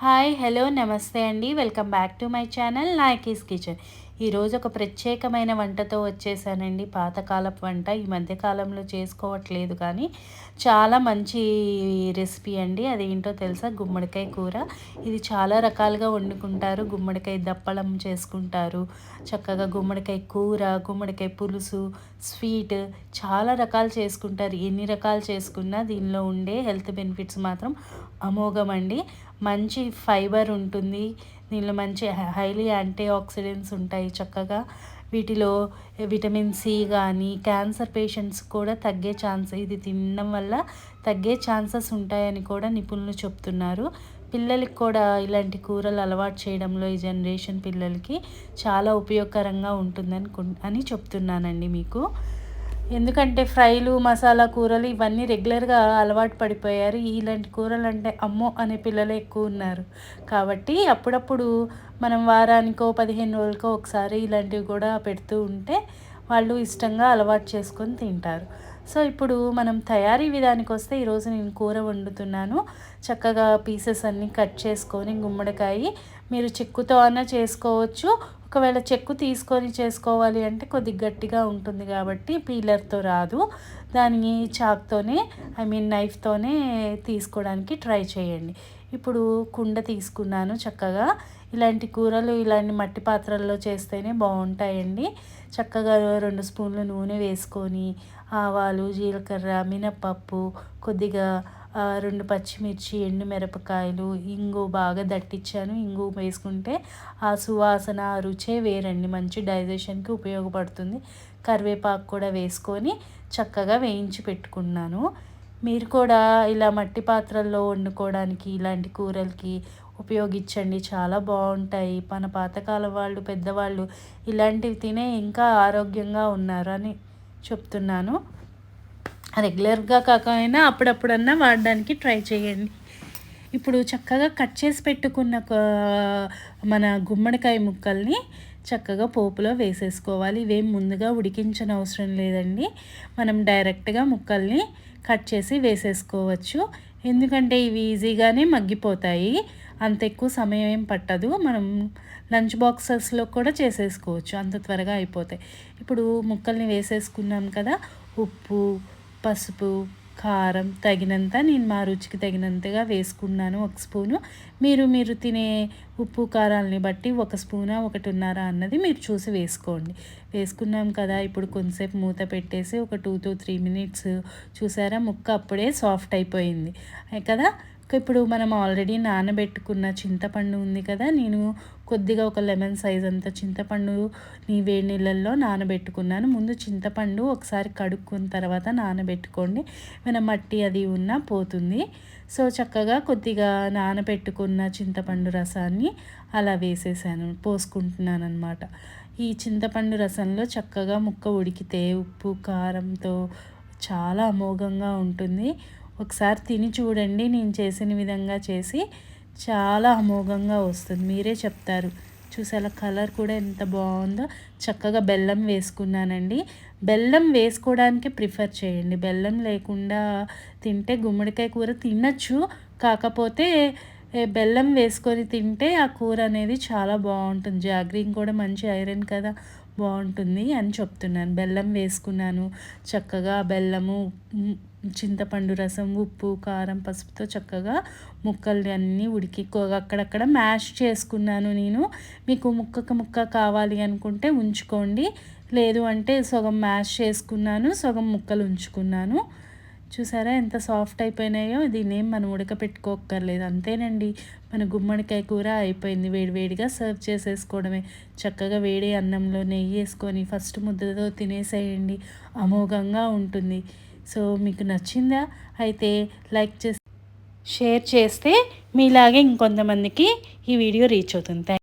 Hi hello నమస్తే అండి. Welcome back to my channel Nayaki's kitchen. ఈరోజు ఒక ప్రత్యేకమైన వంటతో వచ్చేసానండి. పాతకాలపు వంట ఈ మధ్య కాలంలో చేసుకోవట్లేదు కానీ చాలా మంచి రెసిపీ అండి. అదేంటో తెలుసా? గుమ్మడికాయ కూర. ఇది చాలా రకాలుగా వండుకుంటారు. గుమ్మడికాయ దప్పలం చేసుకుంటారు, చక్కగా గుమ్మడికాయ కూర, గుమ్మడికాయ పులుసు, స్వీట్, చాలా రకాలు చేసుకుంటారు. ఎన్ని రకాలు చేసుకున్నా దీనిలో ఉండే హెల్త్ బెనిఫిట్స్ మాత్రం అమోఘం అండి. మంచి ఫైబర్ ఉంటుంది దీనిలో, మంచి హైలీ యాంటీ ఆక్సిడెంట్స్ ఉంటాయి. చక్కగా వీటిలో విటమిన్ సి కానీ క్యాన్సర్ పేషెంట్స్ కూడా ఇది తినడం వల్ల తగ్గే ఛాన్సెస్ ఉంటాయని కూడా నిపుణులు చెప్తున్నారు. పిల్లలకి కూడా ఇలాంటి కూరలు అలవాటు చేయడంలో ఈ జనరేషన్ పిల్లలకి చాలా ఉపయోగకరంగా ఉంటుందని చెప్తున్నానండి మీకు. ఎందుకంటే ఫ్రైలు, మసాలా కూరలు ఇవన్నీ రెగ్యులర్గా అలవాటు పడిపోయారు. ఇలాంటి కూరలు అంటే అమ్మో అనే పిల్లలు ఎక్కువ ఉన్నారు. కాబట్టి అప్పుడప్పుడు మనం వారానికో 15 రోజులకో ఒకసారి ఇలాంటివి కూడా పెడుతూ ఉంటే వాళ్ళు ఇష్టంగా అలవాటు చేసుకొని తింటారు. సో ఇప్పుడు మనం తయారీ విధానికి వస్తే, ఈరోజు నేను కూర వండుతున్నాను. చక్కగా పీసెస్ అన్నీ కట్ చేసుకొని, గుమ్మడికాయ మీరు చెక్కుతో అన్నా చేసుకోవచ్చు. ఒకవేళ చెక్కు తీసుకొని చేసుకోవాలి అంటే కొద్దిగా గట్టిగా ఉంటుంది కాబట్టి పీలర్తో రాదు. దాన్ని చాక్తోనే నైఫ్తోనే తీసుకోవడానికి ట్రై చేయండి. ఇప్పుడు కుండ తీసుకున్నాను. చక్కగా ఇలాంటి కూరలు ఇలాంటి మట్టి పాత్రల్లో చేస్తేనే బాగుంటాయండి. చక్కగా 2 స్పూన్లు నూనె వేసుకొని, ఆవాలు, జీలకర్ర, మినప్పప్పు, కొద్దిగా 2 పచ్చిమిర్చి, ఎండుమిరపకాయలు, ఇంగు బాగా దట్టించాను. ఇంగు వేసుకుంటే ఆ సువాసన, ఆ రుచే వేరండి. మంచి డైజెషన్కి ఉపయోగపడుతుంది. కరివేపాకు కూడా వేసుకొని చక్కగా వేయించి పెట్టుకున్నాను. మీరు కూడా ఇలా మట్టి పాత్రల్లో వండుకోవడానికి ఇలాంటి కూరలకి ఉపయోగించండి. చాలా బాగుంటాయి. మన పాతకాలం వాళ్ళు, పెద్దవాళ్ళు ఇలాంటివి తినే ఇంకా ఆరోగ్యంగా ఉన్నారని చెప్తున్నాను. రెగ్యులర్గా కాకపోయినా అప్పుడప్పుడన్నా వాడడానికి ట్రై చేయండి. ఇప్పుడు చక్కగా కట్ చేసి పెట్టుకున్న మన గుమ్మడికాయ ముక్కల్ని చక్కగా పోపులో వేసేసుకోవాలి. ఇవేం ముందుగా ఉడికించిన అవసరం లేదండి. మనం డైరెక్ట్గా ముక్కల్ని కట్ చేసి వేసేసుకోవచ్చు. ఎందుకంటే ఇవి ఈజీగానే మగ్గిపోతాయి. అంత ఎక్కువ సమయం ఏం పట్టదు. మనం లంచ్ బాక్సెస్లో కూడా చేసేసుకోవచ్చు, అంత త్వరగా అయిపోతాయి. ఇప్పుడు ముక్కల్ని వేసేసుకున్నాం కదా. ఉప్పు, పసుపు, కారం తగినంత, నేను మా రుచికి తగినంతగా వేసుకున్నాను. 1 స్పూను. మీరు తినే ఉప్పు కారాలని బట్టి 1 స్పూనా 1.5 అన్నది మీరు చూసి వేసుకోండి. వేసుకున్నాం కదా. ఇప్పుడు కొంతసేపు మూత పెట్టేసి ఒక 2 to 3 మినిట్స్ చూసారా, ముక్క అప్పుడే సాఫ్ట్ అయిపోయింది కదా. ఇప్పుడు మనం ఆల్రెడీ నానబెట్టుకున్న చింతపండు ఉంది కదా. నేను కొద్దిగా ఒక లెమన్ సైజ్ అంత చింతపండుని వేడి నీళ్ళల్లో నానబెట్టుకున్నాను. ముందు చింతపండు ఒకసారి కడుక్కున్న తర్వాత నానబెట్టుకోండి. మన మట్టి అది ఉన్నా పోతుంది. సో చక్కగా కొద్దిగా నానబెట్టుకున్న చింతపండు రసాన్ని అలా పోసుకుంటున్నాను అనమాట. ఈ చింతపండు రసంలో చక్కగా ముక్క ఉడికితే ఉప్పు కారంతో చాలా అమోఘంగా ఉంటుంది. ఒకసారి తిని చూడండి. నేను చేసిన విధంగా చేసి చాలా అమోఘంగా వస్తుంది. మీరే చెప్తారు. చూసేలా కలర్ కూడా ఎంత బాగుందో. చక్కగా బెల్లం వేసుకున్నానండి. బెల్లం వేసుకోవడానికి ప్రిఫర్ చేయండి. బెల్లం లేకుండా తింటే గుమ్మడికాయ కూర తినచ్చు. కాకపోతే బెల్లం వేసుకొని తింటే ఆ కూర అనేది చాలా బాగుంటుంది. జాగ్రీన్ కూడా మంచి ఐరన్ కదా, బాగుంటుంది అని చెప్తున్నాను. బెల్లం వేసుకున్నాను. చక్కగా బెల్లము, చింతపండు రసం, ఉప్పు, కారం, పసుపుతో చక్కగా ముక్కలు అన్నీ అక్కడక్కడ మ్యాష్ చేసుకున్నాను నేను. మీకు ముక్క కావాలి అనుకుంటే ఉంచుకోండి, లేదు అంటే సగం మ్యాష్ చేసుకున్నాను, సగం ముక్కలు ఉంచుకున్నాను. చూసారా ఎంత సాఫ్ట్ అయిపోయినాయో. దీన్నేం మనం ఉడకపెట్టుకోక్కర్లేదు. అంతేనండి, మన గుమ్మడికాయ కూర అయిపోయింది. వేడివేడిగా సర్వ్ చేసేసుకోవడమే. చక్కగా వేడి అన్నంలో నెయ్యి వేసుకొని ఫస్ట్ ముద్దతో తినేసేయండి. అమోఘంగా ఉంటుంది. సో మీకు నచ్చిందా? అయితే లైక్ చేసి షేర్ చేస్తే మీలాగే ఇంకొంతమందికి ఈ వీడియో రీచ్ అవుతుంది.